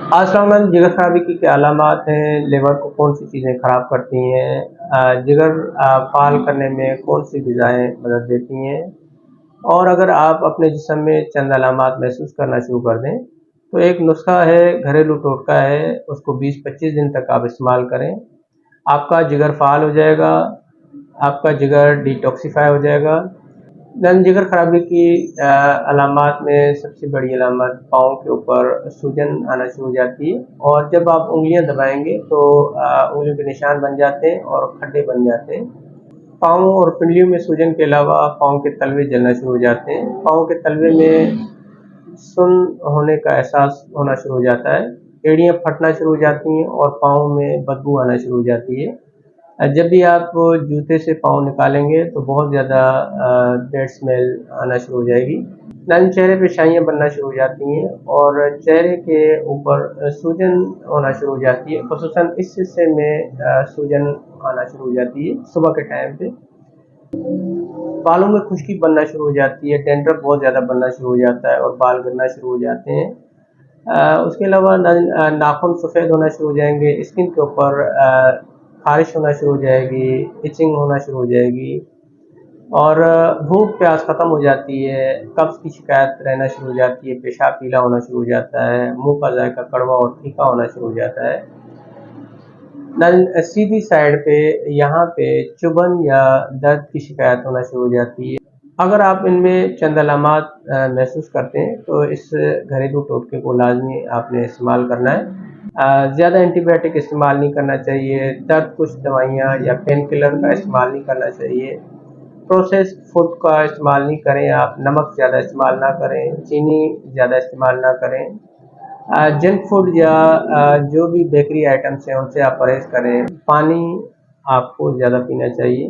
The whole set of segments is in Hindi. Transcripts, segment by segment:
अस्सलाम वालेकुम। जिगर खराबी की क्या अलामात हैं? लिवर को कौन सी चीज़ें ख़राब करती हैं? जिगर फ़ाल करने में कौन सी ग़िज़ाएँ मदद देती हैं? और अगर आप अपने जिस्म में चंद अलामात महसूस करना शुरू कर दें, तो एक नुस्ख़ा है, घरेलू टोटका है, उसको 20-25 दिन तक आप इस्तेमाल करें। आपका जिगर फ़ाल हो जाएगा, आपका जिगर डिटॉक्सिफ़ाई हो जाएगा। जिगर खराबी की अलामात में सबसे बड़ी अलामत पाँव के ऊपर सूजन आना शुरू हो जाती है, और जब आप उँगलियां दबाएंगे तो उंगलियों के निशान बन जाते हैं और खड्डे बन जाते हैं। पाँव और पिंडलियों में सूजन के अलावा पाँव के तलवे जलना शुरू हो जाते हैं। पाँव के तलवे में सुन्न होने का एहसास होना शुरू हो जाता है। एड़ियाँ फटना शुरू हो जाती हैं और पाँव में बदबू आना शुरू हो जाती है। जब भी आप जूते से पाँव निकालेंगे तो बहुत ज़्यादा बैड स्मेल आना शुरू हो जाएगी। चेहरे पे शाइयाँ बनना शुरू हो जाती हैं और चेहरे के ऊपर सूजन होना शुरू हो जाती है। ख़ुसूसन इस हिस्से में सूजन आना शुरू हो जाती है सुबह के टाइम पे। बालों में खुश्की बनना शुरू हो जाती है, डैंड्रफ बहुत ज़्यादा बनना शुरू हो जाता है और बाल गिरना शुरू हो जाते हैं। उसके अलावा नाखून सफ़ेद होना शुरू हो जाएंगे, स्किन के ऊपर ख़ारिश होना शुरू हो जाएगी, इचिंग होना शुरू हो जाएगी, और भूख प्यास ख़त्म हो जाती है। कब्ज़ की शिकायत रहना शुरू हो जाती है, पेशाब पीला होना शुरू हो जाता है, मुंह का जायका कड़वा और तीखा होना शुरू हो जाता है। सीधी साइड पे यहाँ पे चुभन या दर्द की शिकायत होना शुरू हो जाती है। अगर आप इनमें चंद अलामात महसूस करते हैं तो इस घरेलू टोटके को लाजमी आपने इस्तेमाल करना है। ज़्यादा एंटीबायोटिक इस्तेमाल नहीं करना चाहिए, दर्द कुछ दवाइयाँ या पेन किलर का इस्तेमाल नहीं करना चाहिए। प्रोसेस्ड फूड का इस्तेमाल नहीं करें आप, नमक ज़्यादा इस्तेमाल ना करें, चीनी ज़्यादा इस्तेमाल ना करें। जंक फूड या जो भी बेकरी आइटम्स हैं उनसे आप परहेज़ करें। पानी आपको ज़्यादा पीना चाहिए,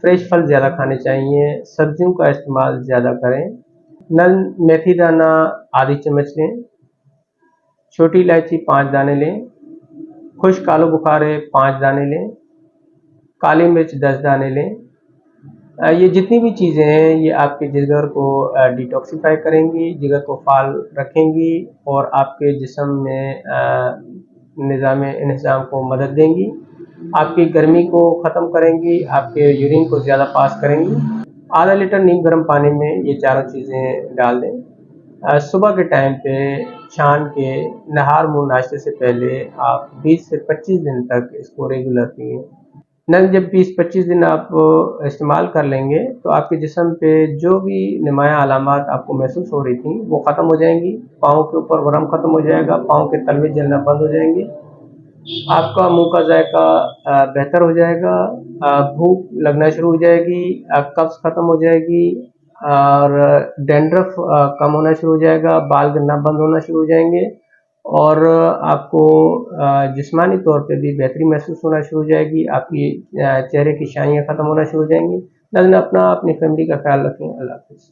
फ्रेश फल ज़्यादा खाने चाहिए, सब्जियों का इस्तेमाल ज़्यादा करें। मेथी दाना आधी चम्मच लें, छोटी इलायची 5 दाने लें, खुश्क आलू बुखारे 5 दाने लें, काली मिर्च 10 दाने लें। ये जितनी भी चीज़ें हैं ये आपके जिगर को डिटॉक्सिफ़ाई करेंगी, जिगर को फ़ाल रखेंगी और आपके जिस्म में निज़ाम को मदद देंगी, आपकी गर्मी को ख़त्म करेंगी, आपके यूरिन को ज़्यादा पास करेंगी। आधा लीटर नीम गर्म पानी में ये चारों चीज़ें डाल दें। सुबह के टाइम पे छान के नहार मुँह नाश्ते से पहले आप 20 से 25 दिन तक इसको रेगुलर पिएँ। जब 20-25 दिन आप इस्तेमाल कर लेंगे तो आपके जिस्म पे जो भी नुमायाँ अलामात आपको महसूस हो रही थी वो ख़त्म हो जाएंगी। पाँव के ऊपर वरम ख़त्म हो जाएगा, पाँव के तलवे जलना बंद हो जाएंगे, आपका मुंह का जायका बेहतर हो जाएगा, भूख लगना शुरू हो जाएगी, कब्ज़ ख़त्म हो जाएगी और डैंड्रफ कम होना शुरू हो जाएगा, बाल गिरना बंद होना शुरू हो जाएंगे और आपको जिस्मानी तौर पे भी बेहतरी महसूस होना शुरू हो जाएगी। आपकी चेहरे की शाइयाँ ख़त्म होना शुरू हो जाएंगी। अपनी फैमिली का ख्याल रखें। अल्लाह हाफ़िज़।